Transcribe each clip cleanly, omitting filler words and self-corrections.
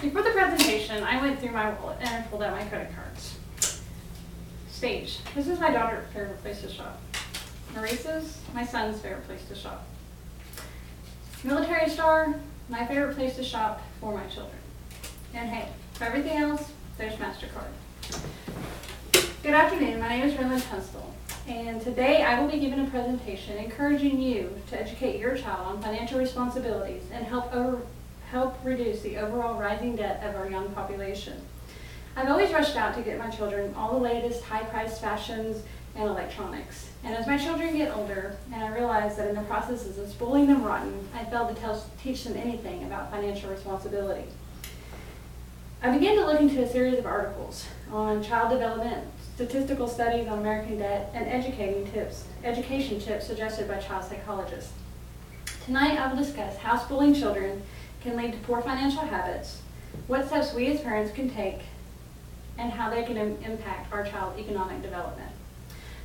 Before the presentation, I went through my wallet and I pulled out my credit cards. Stage. This is my daughter's favorite place to shop. Maurice's, my son's favorite place to shop. Military Star, my favorite place to shop for my children. And hey, for everything else, there's MasterCard. Good afternoon, my name is Railyn Tunstall, and today I will be giving a presentation encouraging you to educate your child on financial responsibilities and help reduce the overall rising debt of our young population. I've always rushed out to get my children all the latest high-priced fashions and electronics. And as my children get older, and I realize that in the processes of spoiling them rotten, I failed to teach them anything about financial responsibility. I began to look into a series of articles on child development, statistical studies on American debt, and education tips suggested by child psychologists. Tonight I will discuss how spoiling children can lead to poor financial habits, what steps we as parents can take, and how they can impact our child's economic development.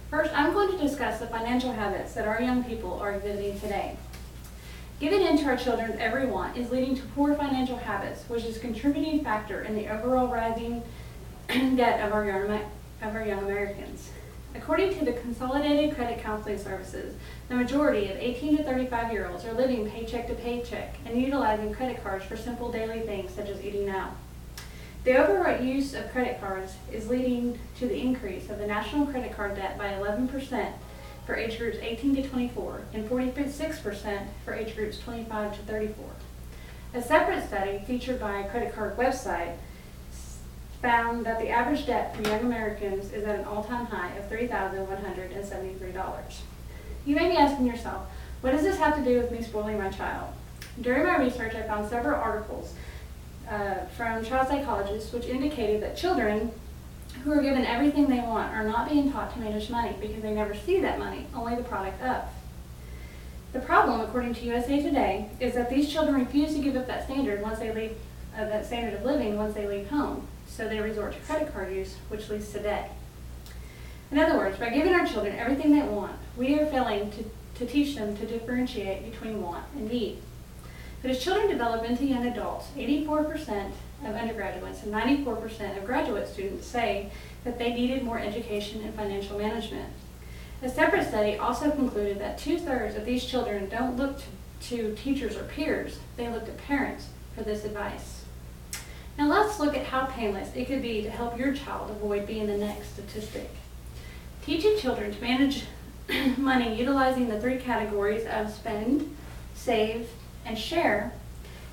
First, I'm going to discuss the financial habits that our young people are exhibiting today. Giving in to our children's every want is leading to poor financial habits, which is a contributing factor in the overall rising debt of our young Americans. According to the Consolidated Credit Counseling Services, the majority of 18 to 35-year-olds are living paycheck to paycheck and utilizing credit cards for simple daily things such as eating out. The overuse of credit cards is leading to the increase of the national credit card debt by 11% for age groups 18 to 24 and 46% for age groups 25 to 34. A separate study featured by a credit card website found that the average debt for young Americans is at an all-time high of $3,173. You may be asking yourself, what does this have to do with me spoiling my child? During my research, I found several articles from child psychologists which indicated that children who are given everything they want are not being taught to manage money because they never see that money, only the product of. The problem, according to USA Today, is that these children refuse to give up that standard once they leave that standard of living once they leave home, so they resort to credit card use, which leads to debt. In other words, by giving our children everything they want, we are failing to teach them to differentiate between want and need. But as children develop into young adults, 84% of undergraduates and 94% of graduate students say that they needed more education in financial management. A separate study also concluded that 2/3 of these children don't look to teachers or peers, they look to parents for this advice. Now let's look at how painless it could be to help your child avoid being the next statistic. Teaching children to manage money utilizing the 3 categories of spend, save, and share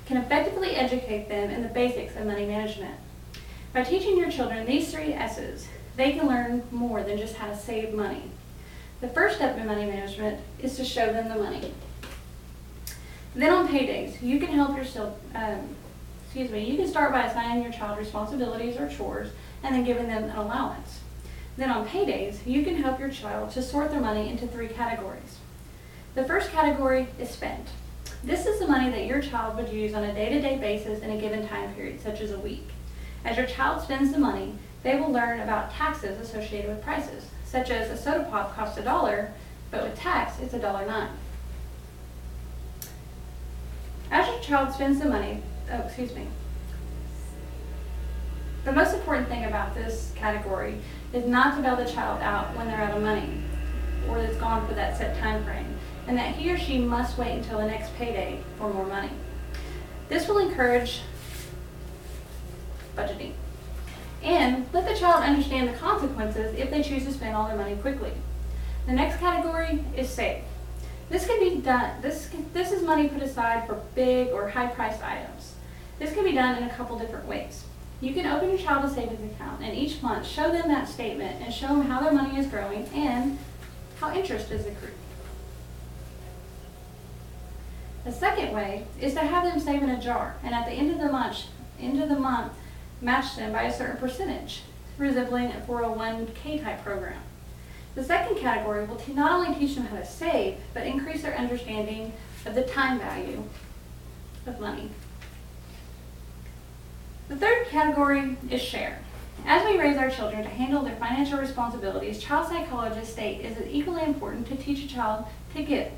can effectively educate them in the basics of money management. By teaching your children these 3 S's, they can learn more than just how to save money. The first step in money management is to show them the money. Then on paydays, you can you can start by assigning your child responsibilities or chores and then giving them an allowance. Then on paydays, you can help your child to sort their money into 3 categories. The first category is spend. This is the money that your child would use on a day-to-day basis in a given time period, such as a week. As your child spends the money, they will learn about taxes associated with prices, such as a soda pop costs $1, but with tax, it's $1.09. As your child spends the money, the most important thing about this category is not to bail the child out when they're out of money or it's gone for that set time frame, and that he or she must wait until the next payday for more money. This will encourage budgeting and let the child understand the consequences if they choose to spend all their money quickly. The next category is save. This can be done. This is money put aside for big or high-priced items. This can be done in a couple different ways. You can open your child a savings account and each month show them that statement and show them how their money is growing and how interest is accrued. The second way is to have them save in a jar and at the end of the month match them by a certain percentage, resembling a 401k type program. The second category will not only teach them how to save, but increase their understanding of the time value of money. The third category is share. As we raise our children to handle their financial responsibilities, child psychologists state it is equally important to teach a child to give.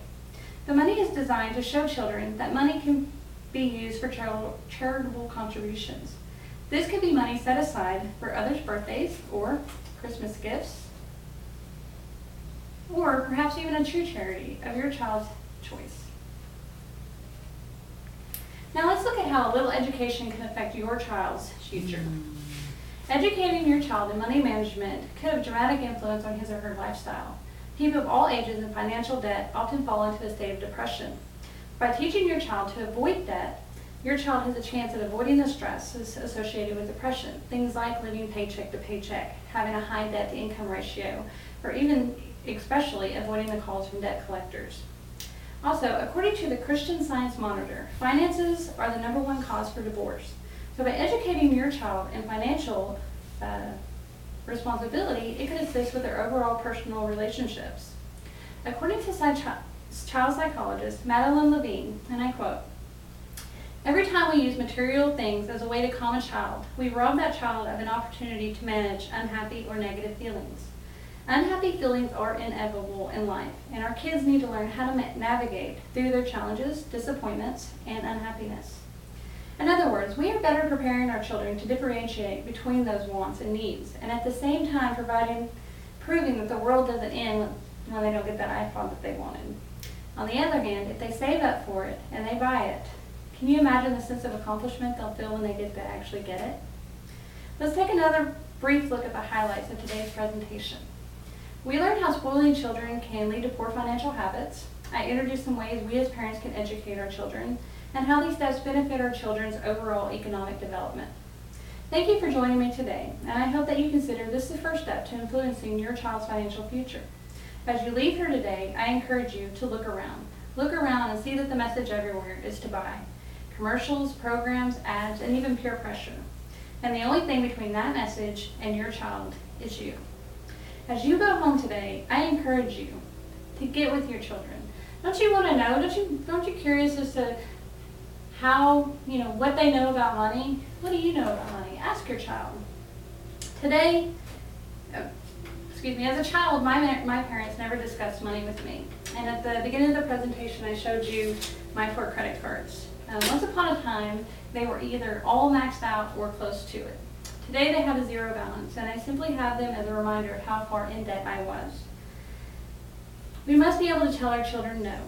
The money is designed to show children that money can be used for charitable contributions. This could be money set aside for others' birthdays or Christmas gifts, or perhaps even a true charity of your child's choice. Now let's look at how a little education can affect your child's future. Educating your child in money management could have dramatic influence on his or her lifestyle. People of all ages in financial debt often fall into a state of depression. By teaching your child to avoid debt, your child has a chance at avoiding the stresses associated with depression. Things like living paycheck to paycheck, having a high debt to income ratio, or even especially avoiding the calls from debt collectors. Also, according to the Christian Science Monitor, finances are the #1 cause for divorce. So by educating your child in financial responsibility, it could assist with their overall personal relationships. According to child psychologist Madeline Levine, and I quote, "Every time we use material things as a way to calm a child, we rob that child of an opportunity to manage unhappy or negative feelings. Unhappy feelings are inevitable in life, and our kids need to learn how to navigate through their challenges, disappointments, and unhappiness. In other words, we are better preparing our children to differentiate between those wants and needs, and at the same time proving that the world doesn't end when they don't get that iPhone that they wanted. On the other hand, if they save up for it and they buy it, can you imagine the sense of accomplishment they'll feel when they get to actually get it?" Let's take another brief look at the highlights of today's presentation. We learned how spoiling children can lead to poor financial habits. I introduced some ways we as parents can educate our children and how these steps benefit our children's overall economic development. Thank you for joining me today, and I hope that you consider this the first step to influencing your child's financial future. As you leave here today, I encourage you to look around. Look around and see that the message everywhere is to buy. Commercials, programs, ads, and even peer pressure. And the only thing between that message and your child is you. As you go home today, I encourage you to get with your children. Don't you want to know? Don't you curious as to how, what they know about money? What do you know about money? Ask your child. Today, as a child, my parents never discussed money with me. And at the beginning of the presentation, I showed you my 4 credit cards. Once upon a time, they were either all maxed out or close to it. Today they have a 0 balance, and I simply have them as a reminder of how far in debt I was. We must be able to tell our children no,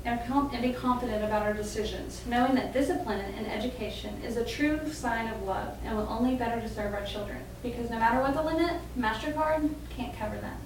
and be confident about our decisions, knowing that discipline and education is a true sign of love and will only better serve our children, because no matter what the limit, MasterCard can't cover that.